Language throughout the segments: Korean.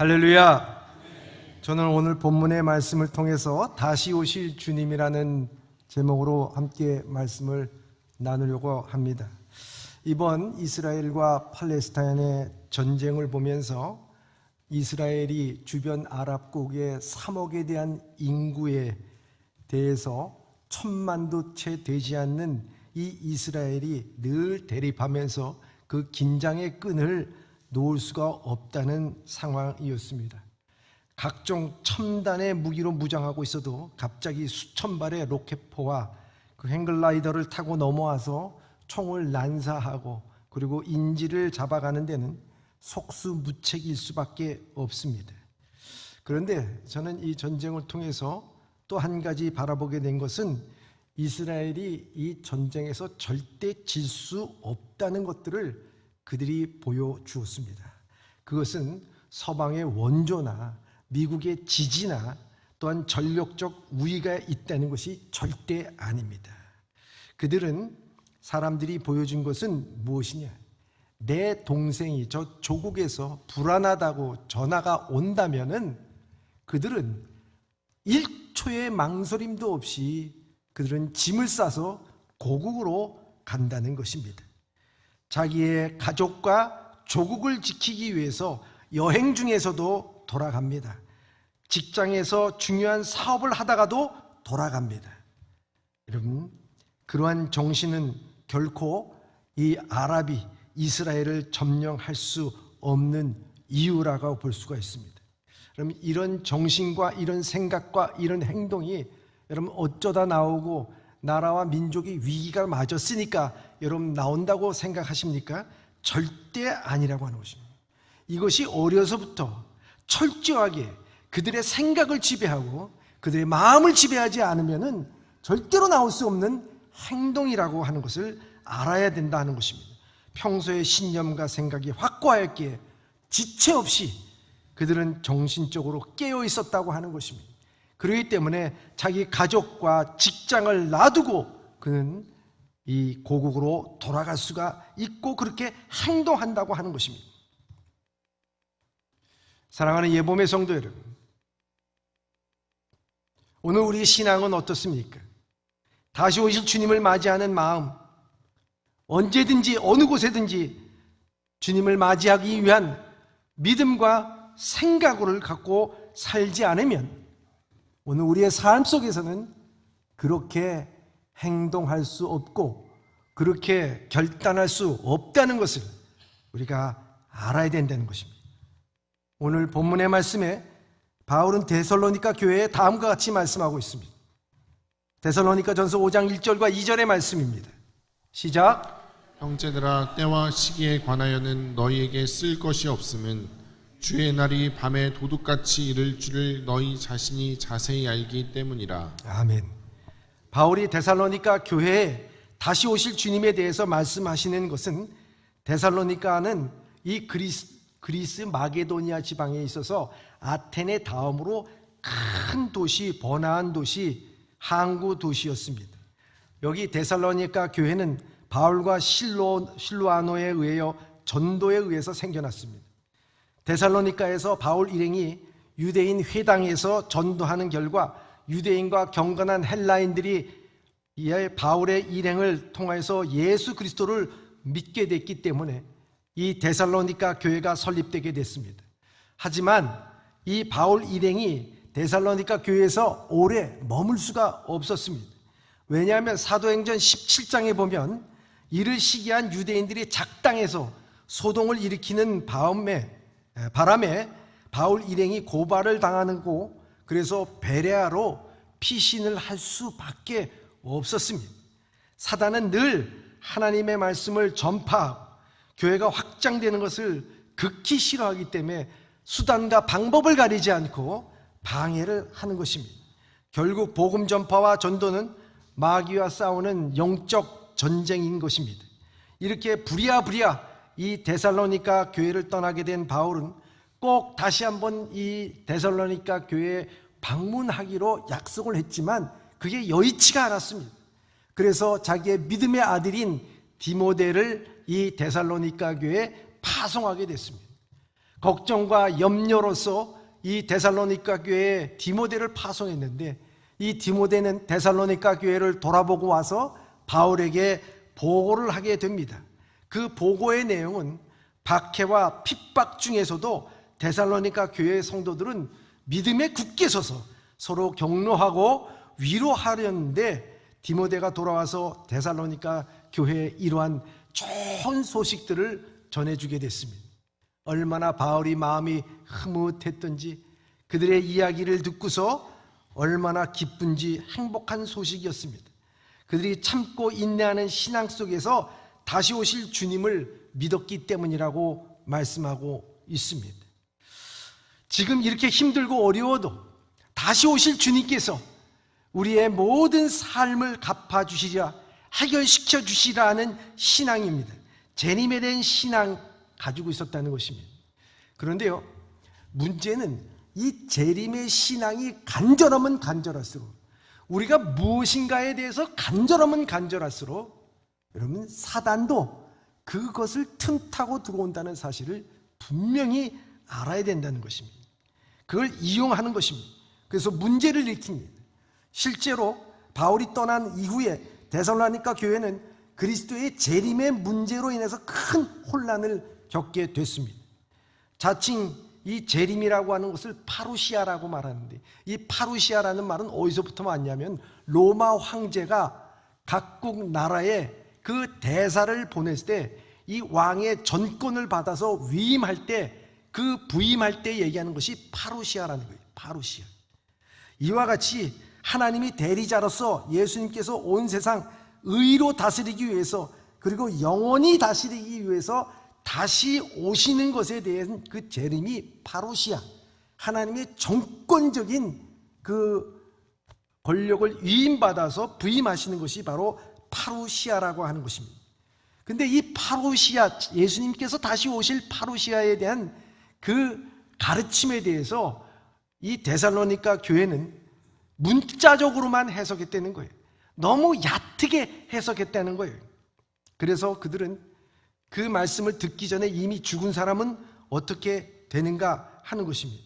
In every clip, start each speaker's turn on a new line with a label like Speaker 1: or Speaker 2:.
Speaker 1: 할렐루야. 저는 오늘 본문의 말씀을 통해서 다시 오실 주님이라는 제목으로 함께 말씀을 나누려고 합니다. 이번 이스라엘과 팔레스타인의 전쟁을 보면서 이스라엘이 주변 아랍국의 3억에 대한 인구에 대해서 1000만도 채 되지 않는 이 이스라엘이 늘 대립하면서 그 긴장의 끈을 놓을 수가 없다는 상황이었습니다. 각종 첨단의 무기로 무장하고 있어도 갑자기 수천 발의 로켓포와 그 행글라이더를 타고 넘어와서 총을 난사하고 그리고 인질을 잡아가는 데는 속수무책일 수밖에 없습니다. 그런데 저는 이 전쟁을 통해서 또 한 가지 바라보게 된 것은 이스라엘이 이 전쟁에서 절대 질 수 없다는 것들을 그들이 보여주었습니다. 그것은 서방의 원조나 미국의 지지나 또한 전력적 우위가 있다는 것이 절대 아닙니다. 그들은 사람들이 보여준 것은 무엇이냐? 내 동생이 저 조국에서 불안하다고 전화가 온다면은 그들은 1초의 망설임도 없이 그들은 짐을 싸서 고국으로 간다는 것입니다. 자기의 가족과 조국을 지키기 위해서 여행 중에서도 돌아갑니다. 직장에서 중요한 사업을 하다가도 돌아갑니다. 여러분, 그러한 정신은 결코 이 아랍이 이스라엘을 점령할 수 없는 이유라고 볼 수가 있습니다. 그럼 이런 정신과 이런 생각과 이런 행동이 여러분 어쩌다 나오고 나라와 민족이 위기가 맞았으니까 여러분 나온다고 생각하십니까? 절대 아니라고 하는 것입니다. 이것이 어려서부터 철저하게 그들의 생각을 지배하고 그들의 마음을 지배하지 않으면은 절대로 나올 수 없는 행동이라고 하는 것을 알아야 된다는 것입니다. 평소에 신념과 생각이 확고하였기에 지체 없이 그들은 정신적으로 깨어 있었다고 하는 것입니다. 그렇기 때문에 자기 가족과 직장을 놔두고 그는 이 고국으로 돌아갈 수가 있고 그렇게 행동한다고 하는 것입니다. 사랑하는 예봄의 성도 여러분, 오늘 우리의 신앙은 어떻습니까? 다시 오실 주님을 맞이하는 마음, 언제든지 어느 곳에든지 주님을 맞이하기 위한 믿음과 생각을 갖고 살지 않으면 오늘 우리의 삶 속에서는 그렇게 행동할 수 없고 그렇게 결단할 수 없다는 것을 우리가 알아야 된다는 것입니다. 오늘 본문의 말씀에 바울은 데살로니가 교회에 다음과 같이 말씀하고 있습니다. 데살로니가 전서 5장 1절과 2절의 말씀입니다. 시작.
Speaker 2: 형제들아, 때와 시기에 관하여는 너희에게 쓸 것이 없음은 주의 날이 밤에 도둑같이 이를 줄을 너희 자신이 자세히 알기 때문이라. 아멘.
Speaker 1: 바울이 데살로니가 교회에 다시 오실 주님에 대해서 말씀하시는 것은 데살로니가는 이 그리스 마게도니아 지방에 있어서 아테네 다음으로 큰 도시, 번화한 도시, 항구 도시였습니다. 여기 데살로니가 교회는 바울과 실로아노에 의하여 전도에 의해서 생겨났습니다. 데살로니가에서 바울 일행이 유대인 회당에서 전도하는 결과 유대인과 경건한 헬라인들이 바울의 일행을 통해서 예수 그리스도를 믿게 됐기 때문에 이 데살로니가 교회가 설립되게 됐습니다. 하지만 이 바울 일행이 데살로니가 교회에서 오래 머물 수가 없었습니다. 왜냐하면 사도행전 17장에 보면 이를 시기한 유대인들이 작당해서 소동을 일으키는 바람에 바울 일행이 고발을 당하고 그래서 베레아로 피신을 할 수밖에 없었습니다. 사단은 늘 하나님의 말씀을 전파하고 교회가 확장되는 것을 극히 싫어하기 때문에 수단과 방법을 가리지 않고 방해를 하는 것입니다. 결국 복음 전파와 전도는 마귀와 싸우는 영적 전쟁인 것입니다. 이렇게 부랴부랴 이 데살로니가 교회를 떠나게 된 바울은 꼭 다시 한번 이 데살로니가 교회에 방문하기로 약속을 했지만 그게 여의치가 않았습니다. 그래서 자기의 믿음의 아들인 디모데를 이 데살로니가 교회에 파송하게 됐습니다. 걱정과 염려로서 이 데살로니가 교회에 디모데를 파송했는데, 이 디모데는 데살로니가 교회를 돌아보고 와서 바울에게 보고를 하게 됩니다. 그 보고의 내용은 박해와 핍박 중에서도 데살로니가 교회의 성도들은 믿음에 굳게 서서 서로 격려하고 위로하려는데, 디모데가 돌아와서 데살로니가 교회에 이러한 좋은 소식들을 전해주게 됐습니다. 얼마나 바울이 마음이 흐뭇했던지, 그들의 이야기를 듣고서 얼마나 기쁜지 행복한 소식이었습니다. 그들이 참고 인내하는 신앙 속에서 다시 오실 주님을 믿었기 때문이라고 말씀하고 있습니다. 지금 이렇게 힘들고 어려워도 다시 오실 주님께서 우리의 모든 삶을 갚아주시랴, 해결시켜 주시라는 신앙입니다. 재림에 대한 신앙 가지고 있었다는 것입니다. 그런데요, 문제는 이 재림의 신앙이 간절하면 간절할수록, 우리가 무엇인가에 대해서 간절하면 간절할수록, 여러분, 사단도 그것을 틈타고 들어온다는 사실을 분명히 알아야 된다는 것입니다. 그걸 이용하는 것입니다. 그래서 문제를 일으킵니다. 실제로 바울이 떠난 이후에 데살로니가 교회는 그리스도의 재림의 문제로 인해서 큰 혼란을 겪게 됐습니다. 자칭 이 재림이라고 하는 것을 파루시아라고 말하는데, 이 파루시아라는 말은 어디서부터 왔냐면, 로마 황제가 각국 나라에 그 대사를 보냈을 때 이 왕의 전권을 받아서 위임할 때, 그 부임할 때 얘기하는 것이 파루시아라는 거예요. 파루시아. 이와 같이 하나님이 대리자로서 예수님께서 온 세상 의로 다스리기 위해서, 그리고 영원히 다스리기 위해서 다시 오시는 것에 대한 그 재림이 파루시아, 하나님의 정권적인 그 권력을 위임받아서 부임하시는 것이 바로 파루시아라고 하는 것입니다. 근데 이 파루시아, 예수님께서 다시 오실 파루시아에 대한 그 가르침에 대해서 이 데살로니가 교회는 문자적으로만 해석했다는 거예요. 너무 얕게 해석했다는 거예요. 그래서 그들은 그 말씀을 듣기 전에 이미 죽은 사람은 어떻게 되는가 하는 것입니다.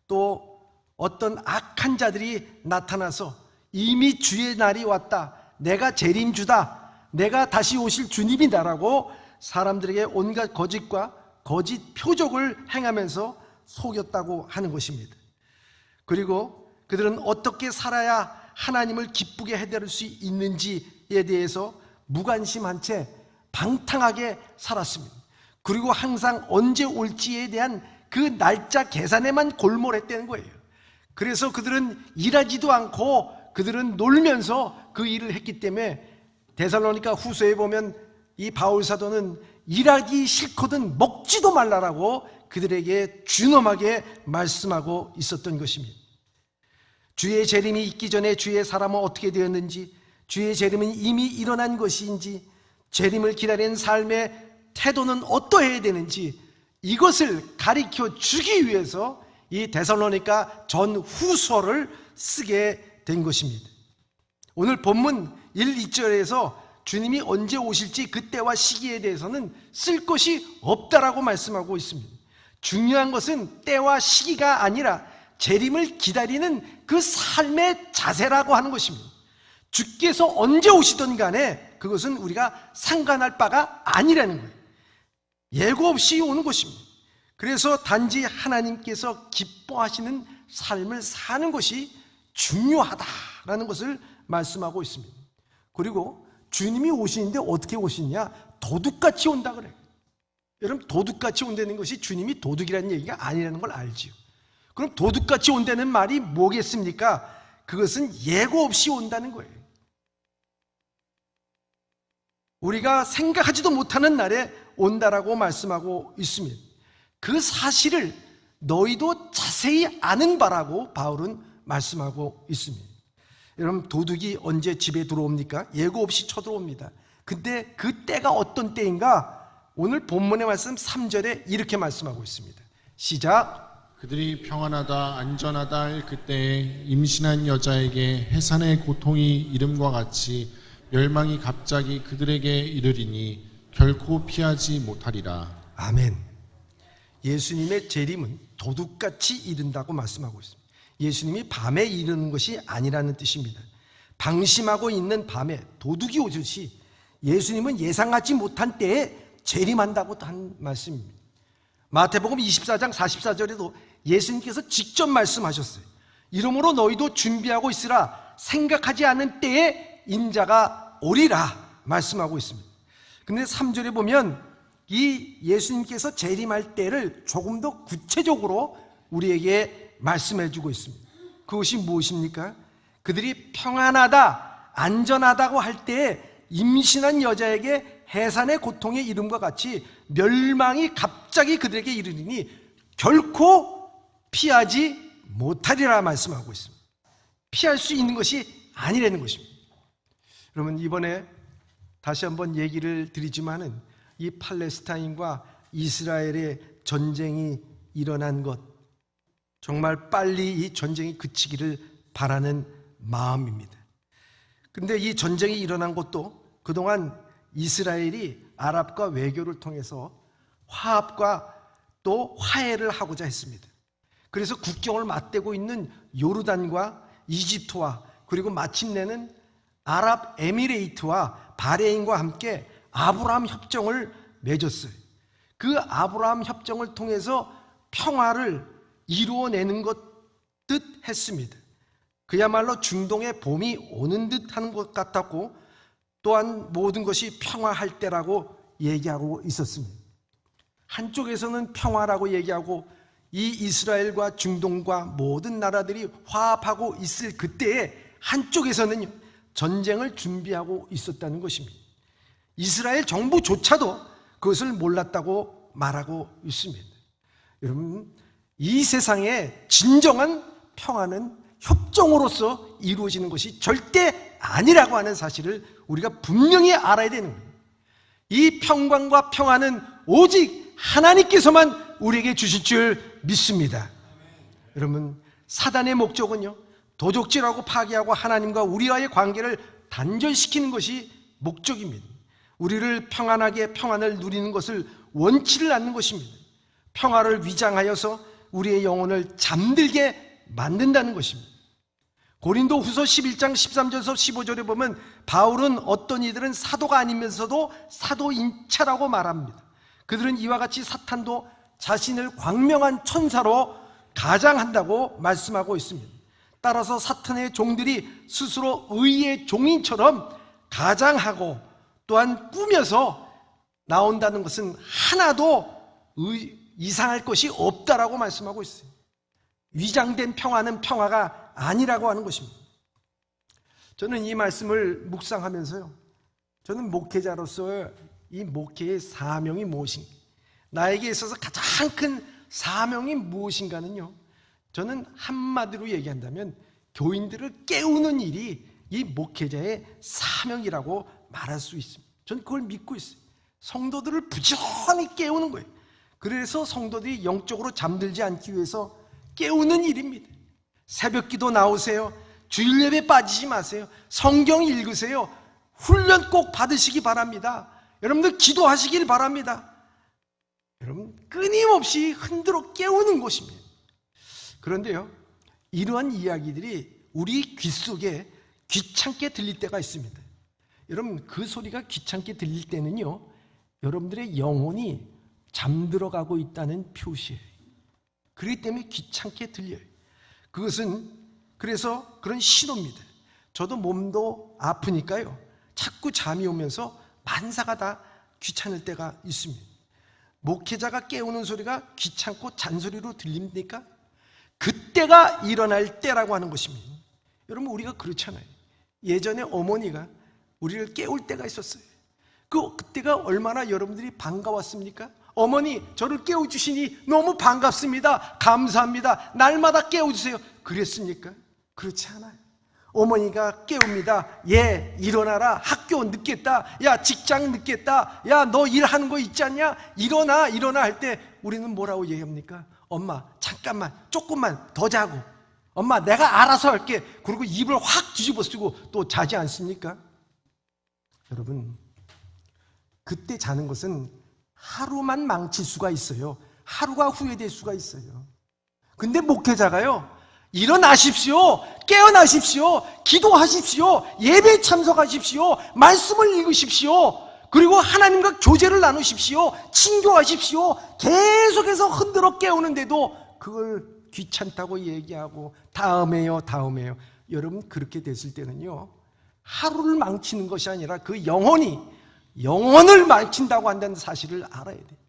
Speaker 1: 또 어떤 악한 자들이 나타나서 이미 주의 날이 왔다, 내가 재림주다, 내가 다시 오실 주님이다라고 사람들에게 온갖 거짓과 거짓 표적을 행하면서 속였다고 하는 것입니다. 그리고 그들은 어떻게 살아야 하나님을 기쁘게 해드릴 수 있는지에 대해서 무관심한 채 방탕하게 살았습니다. 그리고 항상 언제 올지에 대한 그 날짜 계산에만 골몰했다는 거예요. 그래서 그들은 일하지도 않고 그들은 놀면서 그 일을 했기 때문에 데살로니가 후서에 보면 이 바울 사도는 일하기 싫거든 먹지도 말라라고 그들에게 준엄하게 말씀하고 있었던 것입니다. 주의 재림이 있기 전에 주의 사람은 어떻게 되었는지, 주의 재림은 이미 일어난 것인지, 재림을 기다리는 삶의 태도는 어떠해야 되는지, 이것을 가르쳐 주기 위해서 이 데살로니가 전후서를 쓰게 된 것입니다. 오늘 본문 1, 2절에서 주님이 언제 오실지 그 때와 시기에 대해서는 쓸 것이 없다라고 말씀하고 있습니다. 중요한 것은 때와 시기가 아니라 재림을 기다리는 그 삶의 자세라고 하는 것입니다. 주께서 언제 오시든 간에 그것은 우리가 상관할 바가 아니라는 거예요. 예고 없이 오는 것입니다. 그래서 단지 하나님께서 기뻐하시는 삶을 사는 것이 중요하다라는 것을 말씀하고 있습니다. 그리고 주님이 오시는데 어떻게 오시느냐? 도둑같이 온다 그래요. 여러분, 도둑같이 온다는 것이 주님이 도둑이라는 얘기가 아니라는 걸 알지요. 그럼 도둑같이 온다는 말이 뭐겠습니까? 그것은 예고 없이 온다는 거예요. 우리가 생각하지도 못하는 날에 온다라고 말씀하고 있습니다. 그 사실을 너희도 자세히 아는 바라고 바울은 말씀하고 있습니다. 여러분, 도둑이 언제 집에 들어옵니까? 예고 없이 쳐들어옵니다. 근데 그 때가 어떤 때인가? 오늘 본문의 말씀 3절에 이렇게 말씀하고 있습니다. 시작.
Speaker 2: 그들이 평안하다 안전하다 할 그때에 임신한 여자에게 해산의 고통이 이름과 같이 멸망이 갑자기 그들에게 이르리니 결코 피하지 못하리라.
Speaker 1: 아멘. 예수님의 재림은 도둑같이 이른다고 말씀하고 있습니다. 예수님이 밤에 이르는 것이 아니라는 뜻입니다. 방심하고 있는 밤에 도둑이 오듯이 예수님은 예상하지 못한 때에 재림한다고 한 말씀입니다. 마태복음 24장 44절에도 예수님께서 직접 말씀하셨어요. 이러므로 너희도 준비하고 있으라. 생각하지 않은 때에 인자가 오리라 말씀하고 있습니다. 근데 3절에 보면 이 예수님께서 재림할 때를 조금 더 구체적으로 우리에게 말씀해 주고 있습니다. 그것이 무엇입니까? 그들이 평안하다, 안전하다고 할 때에 임신한 여자에게 해산의 고통의 이름과 같이 멸망이 갑자기 그들에게 이르리니 결코 피하지 못하리라 말씀하고 있습니다. 피할 수 있는 것이 아니라는 것입니다. 여러분, 이번에 다시 한번 얘기를 드리지만은 이 팔레스타인과 이스라엘의 전쟁이 일어난 것, 정말 빨리 이 전쟁이 그치기를 바라는 마음입니다. 근데 이 전쟁이 일어난 것도 그동안 이스라엘이 아랍과 외교를 통해서 화합과 또 화해를 하고자 했습니다. 그래서 국경을 맞대고 있는 요르단과 이집트와 그리고 마침내는 아랍에미레이트와 바레인과 함께 아브라함 협정을 맺었어요. 그 아브라함 협정을 통해서 평화를 이루어내는 것 듯 했습니다. 그야말로 중동의 봄이 오는 듯 하는 것 같았고 또한 모든 것이 평화할 때라고 얘기하고 있었습니다. 한쪽에서는 평화라고 얘기하고 이 이스라엘과 중동과 모든 나라들이 화합하고 있을 그때에 한쪽에서는 전쟁을 준비하고 있었다는 것입니다. 이스라엘 정부조차도 그것을 몰랐다고 말하고 있습니다. 여러분, 이 세상에 진정한 평화는 협정으로서 이루어지는 것이 절대 아니라고 하는 사실을 우리가 분명히 알아야 되는 거예요. 이 평강과 평화는 오직 하나님께서만 우리에게 주실 줄 믿습니다. 여러분, 사단의 목적은요, 도적질하고 파괴하고 하나님과 우리와의 관계를 단절시키는 것이 목적입니다. 우리를 평안하게 평안을 누리는 것을 원치를 않는 것입니다. 평화를 위장하여서 우리의 영혼을 잠들게 만든다는 것입니다. 고린도 후서 11장 13절에서 15절에 보면 바울은 어떤 이들은 사도가 아니면서도 사도인 차라고 말합니다. 그들은 이와 같이 사탄도 자신을 광명한 천사로 가장한다고 말씀하고 있습니다. 따라서 사탄의 종들이 스스로 의의 종인처럼 가장하고 또한 꾸며서 나온다는 것은 하나도 이상할 것이 없다라고 말씀하고 있어요. 위장된 평화는 평화가 아니라고 하는 것입니다. 저는 이 말씀을 묵상하면서요, 저는 목회자로서 이 목회의 사명이 무엇인가, 나에게 있어서 가장 큰 사명이 무엇인가는요, 저는 한마디로 얘기한다면 교인들을 깨우는 일이 이 목회자의 사명이라고 말할 수 있습니다. 저는 그걸 믿고 있어요. 성도들을 부지런히 깨우는 거예요. 그래서 성도들이 영적으로 잠들지 않기 위해서 깨우는 일입니다. 새벽기도 나오세요. 주일 예배 빠지지 마세요. 성경 읽으세요. 훈련 꼭 받으시기 바랍니다. 여러분들 기도하시길 바랍니다. 여러분, 끊임없이 흔들어 깨우는 것입니다. 그런데요, 이러한 이야기들이 우리 귀 속에 귀찮게 들릴 때가 있습니다. 여러분, 그 소리가 귀찮게 들릴 때는요, 여러분들의 영혼이 잠들어가고 있다는 표시예요. 그렇기 때문에 귀찮게 들려요. 그것은 그래서 그런 신호입니다. 저도 몸도 아프니까요, 자꾸 잠이 오면서 만사가 다 귀찮을 때가 있습니다. 목회자가 깨우는 소리가 귀찮고 잔소리로 들립니까? 그때가 일어날 때라고 하는 것입니다. 여러분, 우리가 그렇잖아요. 예전에 어머니가 우리를 깨울 때가 있었어요. 그때가 얼마나 여러분들이 반가웠습니까? 어머니, 저를 깨워주시니 너무 반갑습니다. 감사합니다. 날마다 깨워주세요. 그랬습니까? 그렇지 않아요. 어머니가 깨웁니다. 얘 일어나라. 학교 늦겠다. 야, 직장 늦겠다. 야, 너 일하는 거 있지 않냐? 일어나 할 때 우리는 뭐라고 얘기합니까? 엄마, 잠깐만, 조금만 더 자고. 엄마, 내가 알아서 할게. 그리고 입을 확 뒤집어 쓰고 또 자지 않습니까? 여러분, 그때 자는 것은 하루만 망칠 수가 있어요. 하루가 후회될 수가 있어요. 근데 목회자가요, 일어나십시오, 깨어나십시오, 기도하십시오, 예배에 참석하십시오, 말씀을 읽으십시오, 그리고 하나님과 교제를 나누십시오, 친교하십시오. 계속해서 흔들어 깨우는데도 그걸 귀찮다고 얘기하고 다음에요. 여러분, 그렇게 됐을 때는요, 하루를 망치는 것이 아니라 그 영혼을 망친다고 한다는 사실을 알아야 돼요.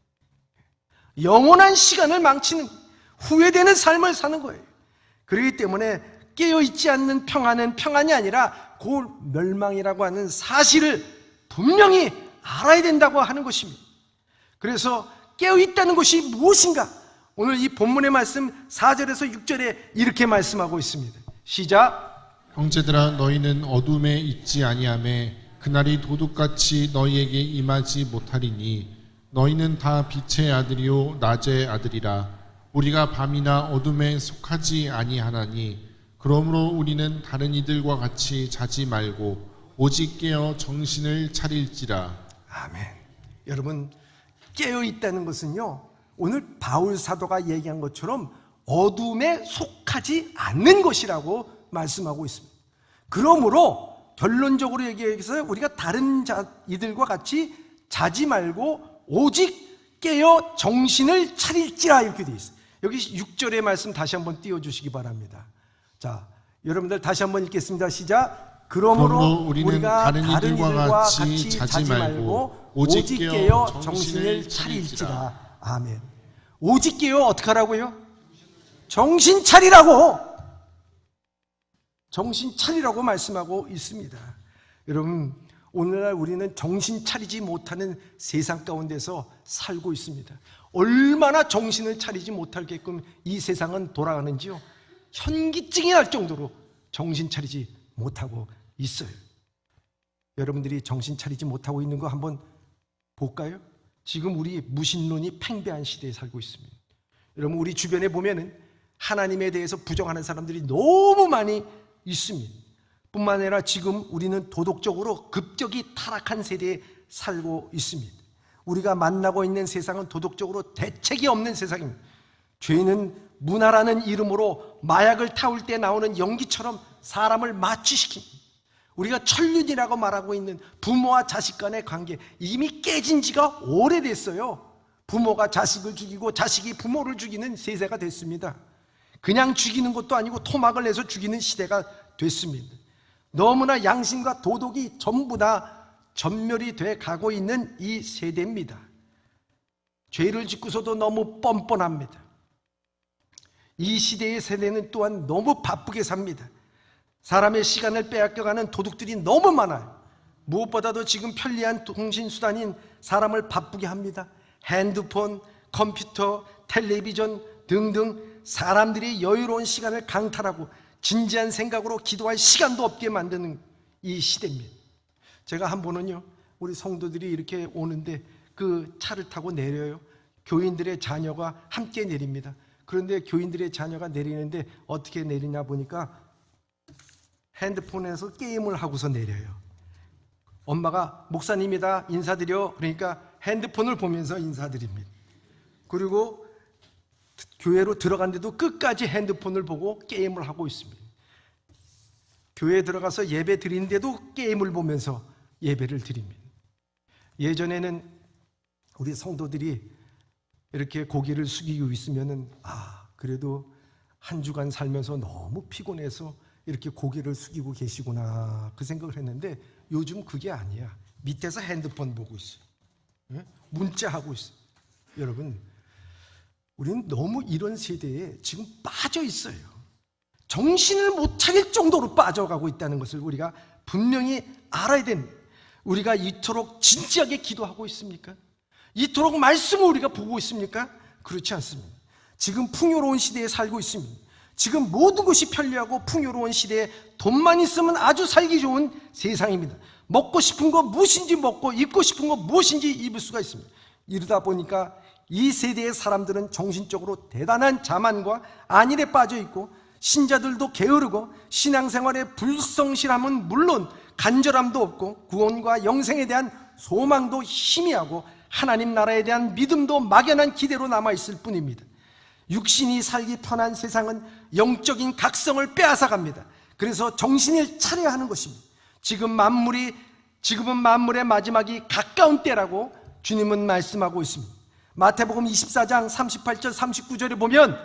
Speaker 1: 영원한 시간을 망치는, 후회되는 삶을 사는 거예요. 그렇기 때문에 깨어있지 않는 평안은 평안이 아니라 곧 멸망이라고 하는 사실을 분명히 알아야 된다고 하는 것입니다. 그래서 깨어있다는 것이 무엇인가? 오늘 이 본문의 말씀 4절에서 6절에 이렇게 말씀하고 있습니다. 시작.
Speaker 2: 형제들아, 너희는 어둠에 있지 아니하매 그날이 도둑같이 너희에게 임하지 못하리니 너희는 다 빛의 아들이요 낮의 아들이라. 우리가 밤이나 어둠에 속하지 아니하나니 그러므로 우리는 다른 이들과 같이 자지 말고 오직 깨어 정신을 차릴지라.
Speaker 1: 아멘. 여러분, 깨어있다는 것은요, 오늘 바울 사도가 얘기한 것처럼 어둠에 속하지 않는 것이라고 말씀하고 있습니다. 그러므로 결론적으로 얘기해서 우리가 다른 이들과 같이 자지 말고 오직 깨어 정신을 차릴지라, 이렇게 되어 있어요. 여기 6절의 말씀 다시 한번 띄워주시기 바랍니다. 자, 여러분들 다시 한번 읽겠습니다. 시작. 그러므로 우리가 다른 이들과 같이 자지 말고 오직 깨어 정신을 차릴지라. 아멘. 오직 깨어 어떻게 하라고요? 정신 차리라고! 정신 차리라고 말씀하고 있습니다. 여러분, 오늘날 우리는 정신 차리지 못하는 세상 가운데서 살고 있습니다. 얼마나 정신을 차리지 못하게끔 이 세상은 돌아가는지요, 현기증이 날 정도로 정신 차리지 못하고 있어요. 여러분들이 정신 차리지 못하고 있는 거 한번 볼까요? 지금 우리 무신론이 팽배한 시대에 살고 있습니다. 여러분, 우리 주변에 보면은 하나님에 대해서 부정하는 사람들이 너무 많이 있습니다. 뿐만 아니라 지금 우리는 도덕적으로 급격히 타락한 세대에 살고 있습니다. 우리가 만나고 있는 세상은 도덕적으로 대책이 없는 세상입니다. 죄는 문화라는 이름으로 마약을 타올 때 나오는 연기처럼 사람을 마취시킵니다. 우리가 천륜이라고 말하고 있는 부모와 자식 간의 관계, 이미 깨진 지가 오래됐어요. 부모가 자식을 죽이고 자식이 부모를 죽이는 세대가 됐습니다. 그냥 죽이는 것도 아니고 토막을 내서 죽이는 시대가 됐습니다. 너무나 양심과 도덕이 전부 다 전멸이 돼 가고 있는 이 세대입니다. 죄를 짓고서도 너무 뻔뻔합니다. 이 시대의 세대는 또한 너무 바쁘게 삽니다. 사람의 시간을 빼앗겨가는 도둑들이 너무 많아요. 무엇보다도 지금 편리한 통신수단인 사람을 바쁘게 합니다. 핸드폰, 컴퓨터, 텔레비전 등등 사람들이 여유로운 시간을 강탈하고 진지한 생각으로 기도할 시간도 없게 만드는 이 시대입니다. 제가 한 번은요, 우리 성도들이 이렇게 오는데 그 차를 타고 내려요. 교인들의 자녀가 함께 내립니다. 그런데 교인들의 자녀가 내리는데 어떻게 내리냐 보니까 핸드폰에서 게임을 하고서 내려요. 엄마가 목사님이다 인사드려, 그러니까 핸드폰을 보면서 인사드립니다. 그리고 교회로 들어갔는데도 끝까지 핸드폰을 보고 게임을 하고 있습니다. 교회에 들어가서 예배 드리는데도 게임을 보면서 예배를 드립니다. 예전에는 우리 성도들이 이렇게 고개를 숙이고 있으면은 그래도 한 주간 살면서 너무 피곤해서 이렇게 고개를 숙이고 계시구나, 그 생각을 했는데 요즘 그게 아니야. 밑에서 핸드폰 보고 있어요. 문자하고 있어요. 여러분, 우리는 너무 이런 세대에 지금 빠져 있어요. 정신을 못 차릴 정도로 빠져가고 있다는 것을 우리가 분명히 알아야 됩니다. 우리가 이토록 진지하게 기도하고 있습니까? 이토록 말씀을 우리가 보고 있습니까? 그렇지 않습니다. 지금 풍요로운 시대에 살고 있습니다. 지금 모든 것이 편리하고 풍요로운 시대에 돈만 있으면 아주 살기 좋은 세상입니다. 먹고 싶은 거 무엇인지 먹고 입고 싶은 거 무엇인지 입을 수가 있습니다. 이러다 보니까 이 세대의 사람들은 정신적으로 대단한 자만과 안일에 빠져 있고, 신자들도 게으르고 신앙생활의 불성실함은 물론 간절함도 없고 구원과 영생에 대한 소망도 희미하고 하나님 나라에 대한 믿음도 막연한 기대로 남아있을 뿐입니다. 육신이 살기 편한 세상은 영적인 각성을 빼앗아갑니다. 그래서 정신을 차려야 하는 것입니다. 지금은 만물의 마지막이 가까운 때라고 주님은 말씀하고 있습니다. 마태복음 24장 38절 39절에 보면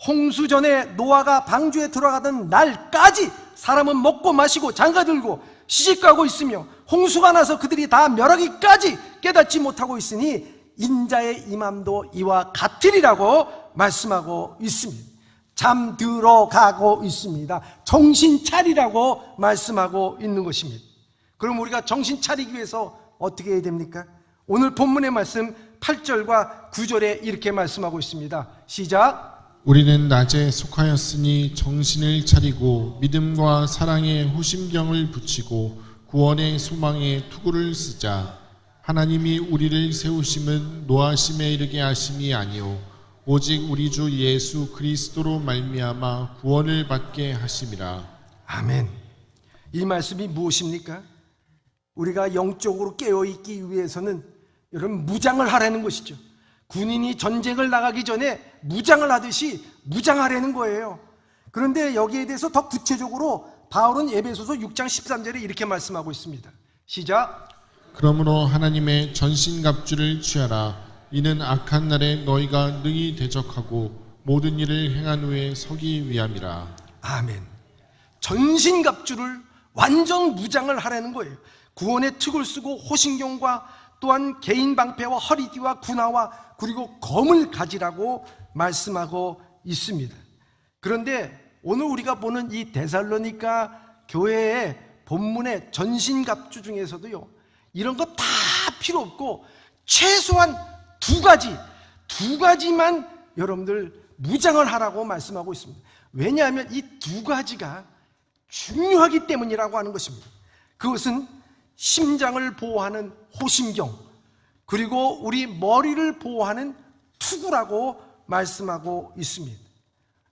Speaker 1: 홍수전에 노아가 방주에 들어가던 날까지 사람은 먹고 마시고 장가들고 시집가고 있으며 홍수가 나서 그들이 다 멸하기까지 깨닫지 못하고 있으니 인자의 임함도 이와 같으리라고 말씀하고 있습니다. 잠들어가고 있습니다. 정신 차리라고 말씀하고 있는 것입니다. 그럼 우리가 정신 차리기 위해서 어떻게 해야 됩니까? 오늘 본문의 말씀 8절과 9절에 이렇게 말씀하고 있습니다. 시작.
Speaker 2: 우리는 낮에 속하였으니 정신을 차리고 믿음과 사랑의 호심경을 붙이고 구원의 소망의 투구를 쓰자. 하나님이 우리를 세우심은 노하심에 이르게 하심이 아니요 오직 우리 주 예수 그리스도로 말미암아 구원을 받게 하심이라.
Speaker 1: 아멘. 이 말씀이 무엇입니까? 우리가 영적으로 깨어있기 위해서는 여러분 무장을 하라는 것이죠. 군인이 전쟁을 나가기 전에 무장을 하듯이 무장하라는 거예요. 그런데 여기에 대해서 더 구체적으로 바울은 에베소서 6장 13절에 이렇게 말씀하고 있습니다. 시작.
Speaker 2: 그러므로 하나님의 전신갑주를 취하라. 이는 악한 날에 너희가 능히 대적하고 모든 일을 행한 후에 서기 위함이라.
Speaker 1: 아멘. 전신갑주를 완전 무장을 하라는 거예요. 구원의 특을 쓰고 호신경과 또한 개인 방패와 허리띠와 군화와 그리고 검을 가지라고 말씀하고 있습니다. 그런데 오늘 우리가 보는 이 데살로니가 교회의 본문의 전신갑주 중에서도요, 이런 거 다 필요 없고 최소한 두 가지만 여러분들 무장을 하라고 말씀하고 있습니다. 왜냐하면 이 두 가지가 중요하기 때문이라고 하는 것입니다. 그것은 심장을 보호하는 호심경, 그리고 우리 머리를 보호하는 투구라고 말씀하고 있습니다.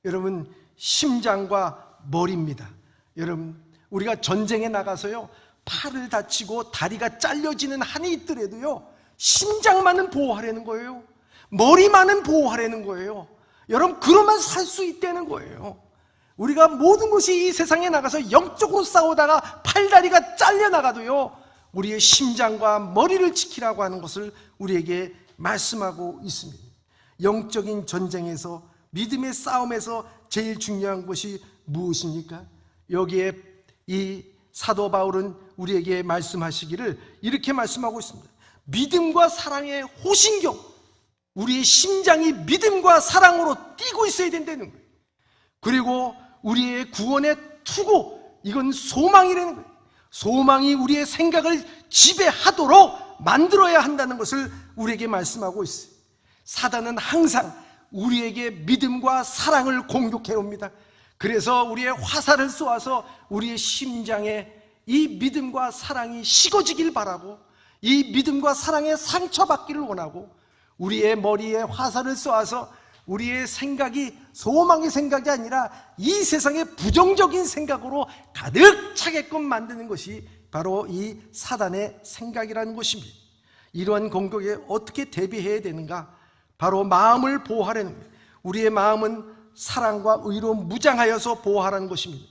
Speaker 1: 여러분, 심장과 머리입니다. 여러분, 우리가 전쟁에 나가서요, 팔을 다치고 다리가 잘려지는 한이 있더라도요, 심장만은 보호하라는 거예요. 머리만은 보호하라는 거예요. 여러분, 그러면 살 수 있다는 거예요. 우리가 모든 것이 이 세상에 나가서 영적으로 싸우다가 팔다리가 잘려나가도요, 우리의 심장과 머리를 지키라고 하는 것을 우리에게 말씀하고 있습니다. 영적인 전쟁에서, 믿음의 싸움에서 제일 중요한 것이 무엇입니까? 여기에 이 사도 바울은 우리에게 말씀하시기를 이렇게 말씀하고 있습니다. 믿음과 사랑의 호신경, 우리의 심장이 믿음과 사랑으로 뛰고 있어야 된다는 거예요. 그리고 우리의 구원의 투구, 이건 소망이라는 거예요. 소망이 우리의 생각을 지배하도록 만들어야 한다는 것을 우리에게 말씀하고 있어요. 사단은 항상 우리에게 믿음과 사랑을 공격해 옵니다. 그래서 우리의 화살을 쏘아서 우리의 심장에 이 믿음과 사랑이 식어지길 바라고, 이 믿음과 사랑에 상처받기를 원하고, 우리의 머리에 화살을 쏘아서 우리의 생각이 소망의 생각이 아니라 이 세상의 부정적인 생각으로 가득 차게끔 만드는 것이 바로 이 사단의 생각이라는 것입니다. 이러한 공격에 어떻게 대비해야 되는가? 바로 마음을 보호하라는 거예요. 우리의 마음은 사랑과 의로 무장하여서 보호하라는 것입니다.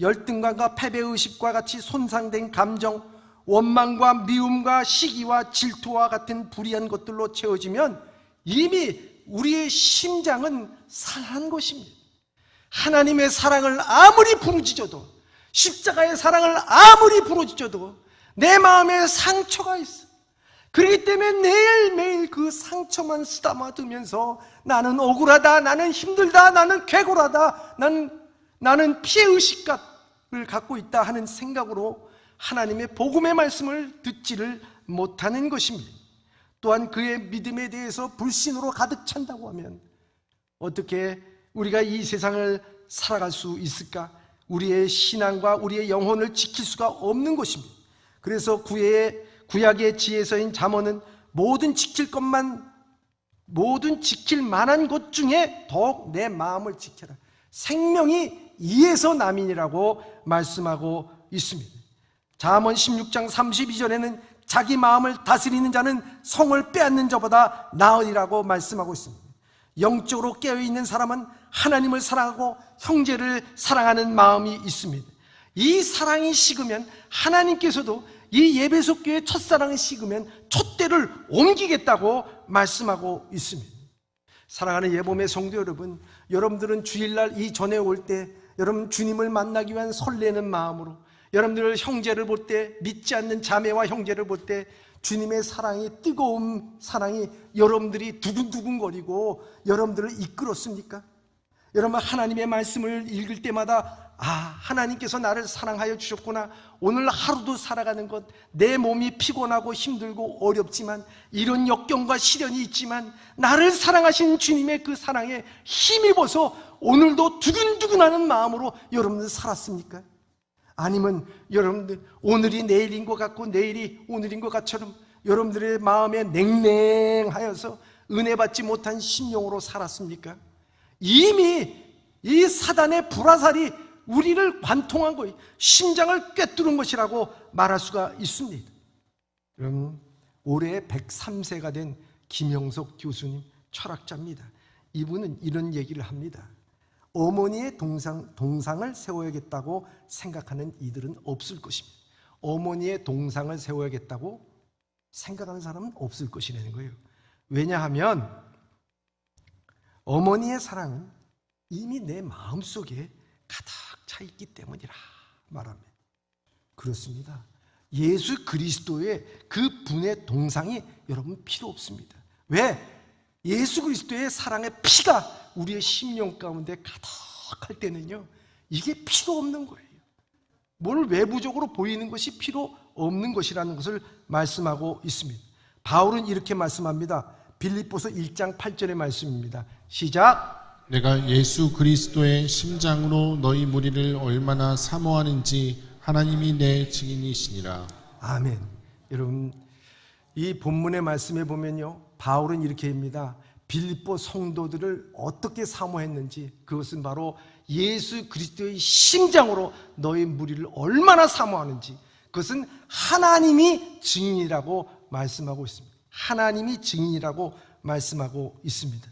Speaker 1: 열등감과 패배의식과 같이 손상된 감정, 원망과 미움과 시기와 질투와 같은 불의한 것들로 채워지면 이미 우리의 심장은 상한 것입니다. 하나님의 사랑을 아무리 부르짖어도, 십자가의 사랑을 아무리 부르짖어도 내 마음에 상처가 있어. 그렇기 때문에 매일매일 그 상처만 쓰다듬으면서 나는 억울하다, 나는 힘들다, 나는 괴골하다, 나는 피해의식을 갖고 있다 하는 생각으로 하나님의 복음의 말씀을 듣지를 못하는 것입니다. 또한 그의 믿음에 대해서 불신으로 가득 찬다고 하면 어떻게 우리가 이 세상을 살아갈 수 있을까? 우리의 신앙과 우리의 영혼을 지킬 수가 없는 것입니다. 그래서 구약의 지혜서인 잠언은 모든 지킬 만한 것 중에 더욱 내 마음을 지켜라. 생명이 이에서 남이니라고 말씀하고 있습니다. 잠언 16장 32절에는 자기 마음을 다스리는 자는 성을 빼앗는 자보다 나으리라고 말씀하고 있습니다. 영적으로 깨어있는 사람은 하나님을 사랑하고 형제를 사랑하는 마음이 있습니다. 이 사랑이 식으면 하나님께서도 이 예배소 교회 첫사랑이 식으면 촛대를 옮기겠다고 말씀하고 있습니다. 사랑하는 예봄의 성도 여러분, 여러분들은 주일날 이 전에 올 때 여러분 주님을 만나기 위한 설레는 마음으로, 여러분들 형제를 볼 때, 믿지 않는 자매와 형제를 볼 때 주님의 사랑이, 뜨거운 사랑이 여러분들이 두근두근거리고 여러분들을 이끌었습니까? 여러분 하나님의 말씀을 읽을 때마다 하나님께서 나를 사랑하여 주셨구나. 오늘 하루도 살아가는 것, 내 몸이 피곤하고 힘들고 어렵지만, 이런 역경과 시련이 있지만 나를 사랑하신 주님의 그 사랑에 힘입어서 오늘도 두근두근하는 마음으로 여러분들 살았습니까? 아니면 여러분들 오늘이 내일인 것 같고 내일이 오늘인 것 같처럼 여러분들의 마음에 냉랭하여서 은혜 받지 못한 심령으로 살았습니까? 이미 이 사단의 불화살이 우리를 관통한 거예요. 심장을 꿰뚫은 것이라고 말할 수가 있습니다. 그럼 올해 103세가 된 김영석 교수님, 철학자입니다. 이분은 이런 얘기를 합니다. 어머니의 동상을 세워야겠다고 생각하는 이들은 없을 것입니다. 어머니의 동상을 세워야겠다고 생각하는 사람은 없을 것이라는 거예요. 왜냐하면 어머니의 사랑은 이미 내 마음속에 가득 차 있기 때문이라 말합니다. 그렇습니다. 예수 그리스도의 그 분의 동상이 여러분 필요 없습니다. 왜? 예수 그리스도의 사랑의 피가 우리의 심령 가운데 가득할 때는요, 이게 필요 없는 거예요. 뭘 외부적으로 보이는 것이 필요 없는 것이라는 것을 말씀하고 있습니다. 바울은 이렇게 말씀합니다. 빌립보서 1장 8절의 말씀입니다. 시작.
Speaker 2: 내가 예수 그리스도의 심장으로 너희 무리를 얼마나 사모하는지 하나님이 내 증인이시니라.
Speaker 1: 아멘. 여러분, 이 본문의 말씀에 보면요, 바울은 이렇게 합니다. 빌립보 성도들을 어떻게 사모했는지, 그것은 바로 예수 그리스도의 심장으로 너희 무리를 얼마나 사모하는지, 그것은 하나님이 증인이라고 말씀하고 있습니다. 하나님이 증인이라고 말씀하고 있습니다.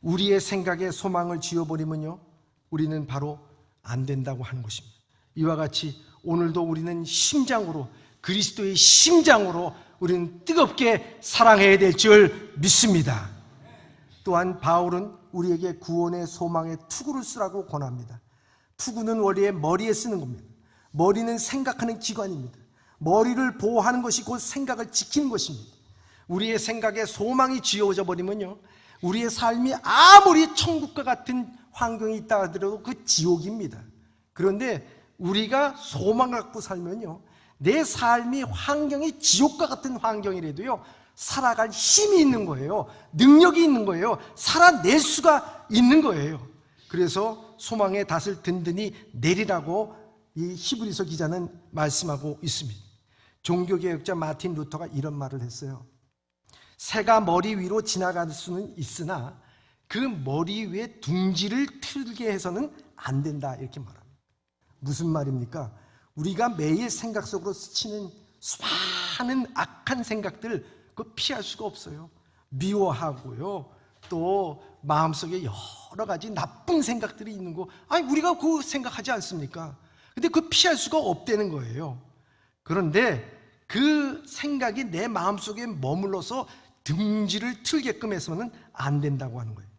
Speaker 1: 우리의 생각에 소망을 지어버리면요, 우리는 바로 안 된다고 하는 것입니다. 이와 같이 오늘도 우리는 심장으로, 그리스도의 심장으로 우리는 뜨겁게 사랑해야 될 줄 믿습니다. 또한 바울은 우리에게 구원의 소망의 투구를 쓰라고 권합니다. 투구는 원래 머리에 쓰는 겁니다. 머리는 생각하는 기관입니다. 머리를 보호하는 것이 곧 생각을 지키는 것입니다. 우리의 생각에 소망이 지어져 버리면요, 우리의 삶이 아무리 천국과 같은 환경이 있다 하더라도 그 지옥입니다. 그런데 우리가 소망을 갖고 살면요, 내 삶이 환경이 지옥과 같은 환경이라도요, 살아갈 힘이 있는 거예요. 능력이 있는 거예요. 살아낼 수가 있는 거예요. 그래서 소망의 닷을 든든히 내리라고 이 히브리서 기자는 말씀하고 있습니다. 종교개혁자 마틴 루터가 이런 말을 했어요. 새가 머리 위로 지나갈 수는 있으나 그 머리 위에 둥지를 틀게 해서는 안 된다, 이렇게 말합니다. 무슨 말입니까? 우리가 매일 생각 속으로 스치는 수많은 악한 생각들, 그거 피할 수가 없어요. 미워하고요, 또 마음속에 여러 가지 나쁜 생각들이 있는 거, 아니 우리가 그 생각하지 않습니까? 근데 그거 피할 수가 없다는 거예요. 그런데 그 생각이 내 마음속에 머물러서 둥지를 틀게끔 해서는 안 된다고 하는 거예요.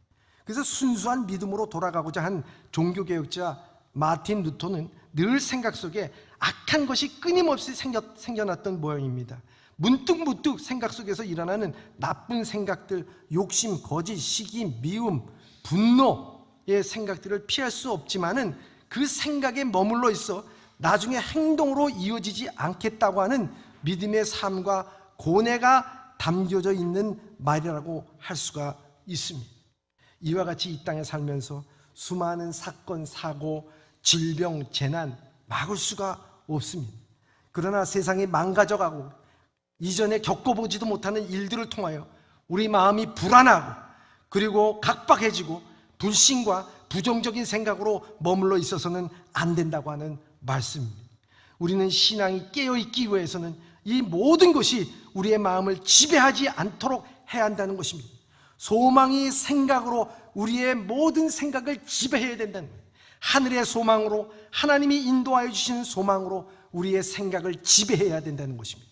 Speaker 1: 그래서 순수한 믿음으로 돌아가고자 한 종교개혁자 마틴 루터는 늘 생각 속에 악한 것이 끊임없이 생겨났던 모양입니다. 문득문득 생각 속에서 일어나는 나쁜 생각들, 욕심, 거짓, 시기, 미움, 분노의 생각들을 피할 수 없지만은 그 생각에 머물러 있어 나중에 행동으로 이어지지 않겠다고 하는 믿음의 삶과 고뇌가 담겨져 있는 말이라고 할 수가 있습니다. 이와 같이 이 땅에 살면서 수많은 사건, 사고, 질병, 재난 막을 수가 없습니다. 그러나 세상이 망가져가고 이전에 겪어보지도 못하는 일들을 통하여 우리 마음이 불안하고 그리고 각박해지고 불신과 부정적인 생각으로 머물러 있어서는 안 된다고 하는 말씀입니다. 우리는 신앙이 깨어있기 위해서는 이 모든 것이 우리의 마음을 지배하지 않도록 해야 한다는 것입니다. 소망이 생각으로 우리의 모든 생각을 지배해야 된다는 거예요. 하늘의 소망으로, 하나님이 인도하여 주신 소망으로 우리의 생각을 지배해야 된다는 것입니다.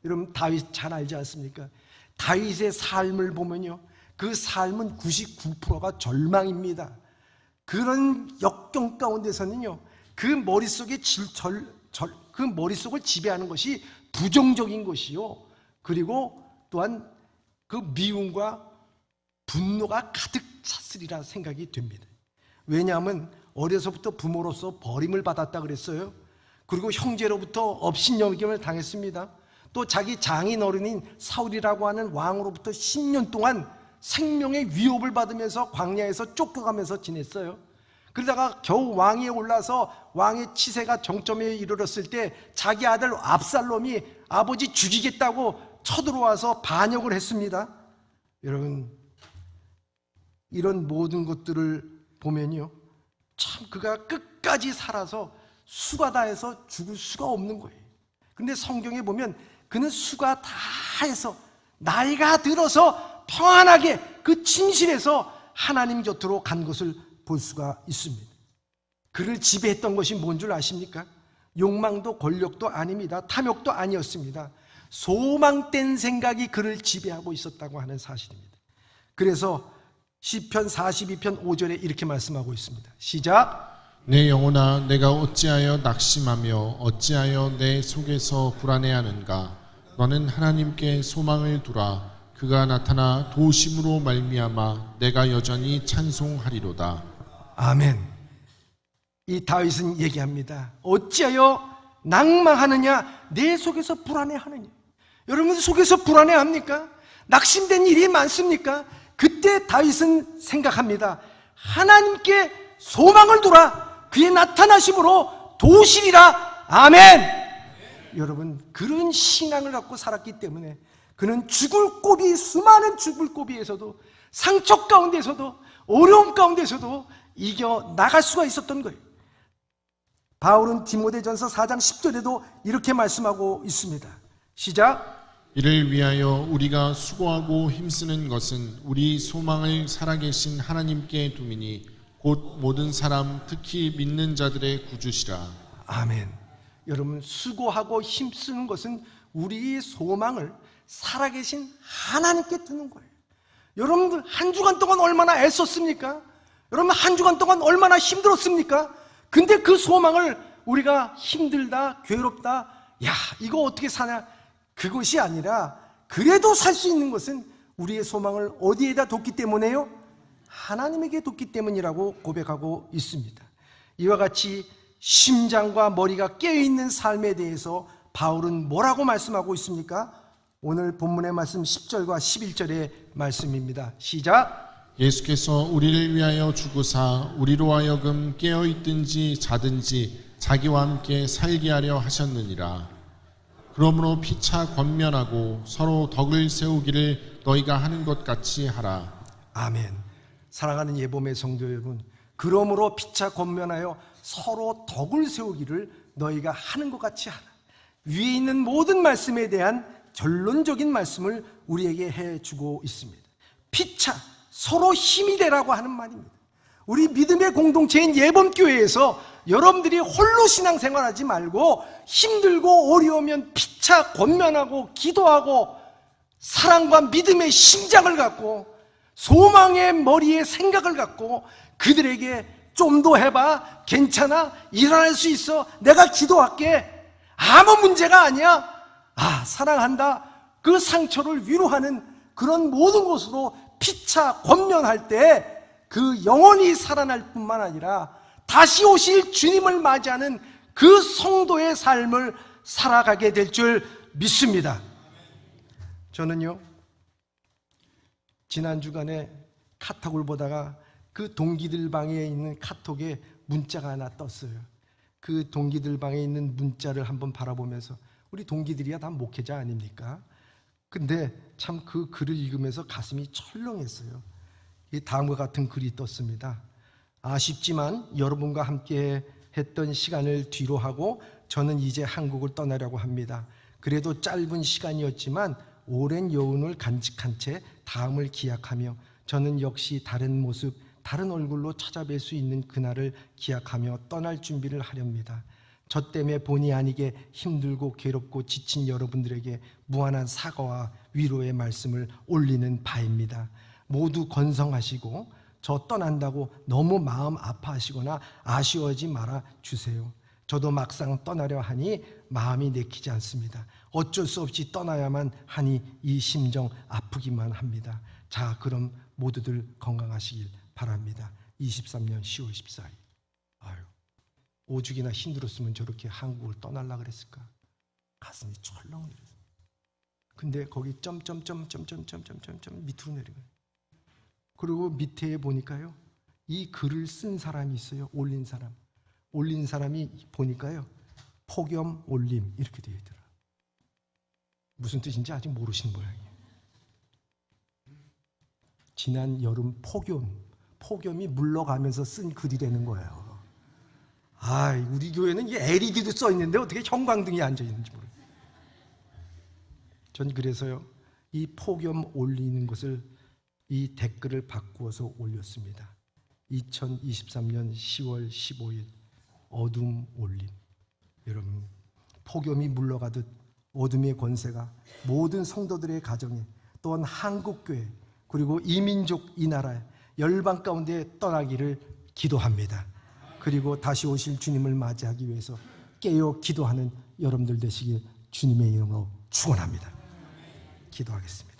Speaker 1: 여러분, 다윗 잘 알지 않습니까? 다윗의 삶을 보면요, 그 삶은 99%가 절망입니다. 그런 역경 가운데서는요, 그 머릿속을 지배하는 것이 부정적인 것이요, 그리고 또한 그 미움과 분노가 가득 찼으리라 생각이 됩니다. 왜냐하면 어려서부터 부모로서 버림을 받았다 그랬어요. 그리고 형제로부터 업신여김을 당했습니다. 또 자기 장인 어른인 사울이라고 하는 왕으로부터 10년 동안 생명의 위협을 받으면서 광야에서 쫓겨가면서 지냈어요. 그러다가 겨우 왕위에 올라서 왕의 치세가 정점에 이르렀을 때 자기 아들 압살롬이 아버지 죽이겠다고 쳐들어와서 반역을 했습니다. 여러분, 이런 모든 것들을 보면요, 참 그가 끝까지 살아서 수가 다해서 죽을 수가 없는 거예요. 근데 성경에 보면 그는 수가 다 해서 나이가 들어서 평안하게 그 침실에서 하나님 곁으로 간 것을 볼 수가 있습니다. 그를 지배했던 것이 뭔 줄 아십니까? 욕망도 권력도 아닙니다. 탐욕도 아니었습니다. 소망된 생각이 그를 지배하고 있었다고 하는 사실입니다. 그래서 시편 42편 5절에 이렇게 말씀하고 있습니다. 시작.
Speaker 2: 내 영혼아, 내가 어찌하여 낙심하며 어찌하여 내 속에서 불안해하는가? 너는 하나님께 소망을 두라. 그가 나타나 도심으로 말미암아 내가 여전히 찬송하리로다.
Speaker 1: 아멘. 이 다윗은 얘기합니다. 어찌하여 낭망하느냐? 내 속에서 불안해하느냐? 여러분 속에서 불안해합니까? 낙심된 일이 많습니까? 그때 다윗은 생각합니다. 하나님께 소망을 두라. 그의 나타나심으로 도시리라. 아멘. 여러분, 그런 신앙을 갖고 살았기 때문에 그는 죽을 고비, 수많은 죽을 고비에서도, 상처 가운데서도, 어려움 가운데서도 이겨 나갈 수가 있었던 거예요. 바울은 디모데전서 4장 10절에도 이렇게 말씀하고 있습니다. 시작.
Speaker 2: 이를 위하여 우리가 수고하고 힘쓰는 것은 우리 소망을 살아계신 하나님께 두미니 곧 모든 사람, 특히 믿는 자들의 구주시라. 아멘.
Speaker 1: 여러분, 수고하고 힘쓰는 것은 우리의 소망을 살아계신 하나님께 두는 거예요. 여러분들 한 주간 동안 얼마나 애썼습니까? 여러분 한 주간 동안 얼마나 힘들었습니까? 근데 그 소망을 우리가 힘들다, 괴롭다, 야 이거 어떻게 사냐, 그것이 아니라 그래도 살 수 있는 것은 우리의 소망을 어디에다 뒀기 때문에요? 하나님에게 뒀기 때문이라고 고백하고 있습니다. 이와 같이 심장과 머리가 깨어있는 삶에 대해서 바울은 뭐라고 말씀하고 있습니까? 오늘 본문의 말씀 10절과 11절의 말씀입니다. 시작.
Speaker 2: 예수께서 우리를 위하여 죽으사 우리로 하여금 깨어있든지 자든지 자기와 함께 살게 하려 하셨느니라. 그러므로 피차 권면하고 서로 덕을 세우기를 너희가 하는 것 같이 하라.
Speaker 1: 아멘. 사랑하는 예봄의 성도 여러분, 그러므로 피차 권면하여 서로 덕을 세우기를 너희가 하는 것 같이 하라. 위에 있는 모든 말씀에 대한 결론적인 말씀을 우리에게 해주고 있습니다. 피차, 서로 힘이 되라고 하는 말입니다. 우리 믿음의 공동체인 예범교회에서 여러분들이 홀로 신앙생활하지 말고 힘들고 어려우면 피차 권면하고 기도하고 사랑과 믿음의 심장을 갖고 소망의 머리에 생각을 갖고 그들에게 좀 더 해봐, 괜찮아, 일어날 수 있어, 내가 기도할게, 아무 문제가 아니야, 사랑한다, 그 상처를 위로하는 그런 모든 것으로 피차 권면할 때 그 영혼이 살아날 뿐만 아니라 다시 오실 주님을 맞이하는 그 성도의 삶을 살아가게 될 줄 믿습니다. 저는요, 지난 주간에 카톡을 보다가 그 동기들 방에 있는 카톡에 문자가 하나 떴어요. 그 동기들 방에 있는 문자를 한번 바라보면서, 우리 동기들이야 다 목회자 아닙니까? 근데 참 그 글을 읽으면서 가슴이 철렁했어요. 이 다음과 같은 글이 떴습니다. 아쉽지만 여러분과 함께 했던 시간을 뒤로 하고 저는 이제 한국을 떠나려고 합니다. 그래도 짧은 시간이었지만 오랜 여운을 간직한 채 다음을 기약하며 저는 역시 다른 모습, 다른 얼굴로 찾아뵐 수 있는 그날을 기약하며 떠날 준비를 하렵니다. 저 때문에 본의 아니게 힘들고 괴롭고 지친 여러분들에게 무한한 사과와 위로의 말씀을 올리는 바입니다. 모두 건성하시고 저 떠난다고 너무 마음 아파하시거나 아쉬워하지 말아 주세요. 저도 막상 떠나려 하니 마음이 내키지 않습니다. 어쩔 수 없이 떠나야만 하니 이 심정 아프기만 합니다. 자, 그럼 모두들 건강하시길 바랍니다. 23년 10월 14일. 아유, 오죽이나 힘들었으면 저렇게 한국을 떠날라 그랬을까? 가슴이 철렁거렸어요. 근데 거기 점점점점점점점점 밑으로 내려가요. 그리고 밑에 보니까요, 이 글을 쓴 사람이 있어요. 올린 사람. 올린 사람이 보니까요, 폭염 올림 이렇게 되어 있더라. 무슨 뜻인지 아직 모르시는 모양이에요. 지난 여름 폭염이 물러가면서 쓴 글이 되는 거예요. 아, 우리 교회는 이 LED도 써 있는데 어떻게 형광등이 앉아 있는지 모르겠어요. 전 그래서요, 이 폭염 올리는 것을 이 댓글을 바꾸어서 올렸습니다. 2023년 10월 15일 어둠 올림. 여러분, 폭염이 물러가듯 어둠의 권세가 모든 성도들의 가정에, 또한 한국교회, 그리고 이민족 이 나라에, 열방 가운데 떠나기를 기도합니다. 그리고 다시 오실 주님을 맞이하기 위해서 깨어 기도하는 여러분들 되시길 주님의 이름으로 축원합니다. 기도하겠습니다.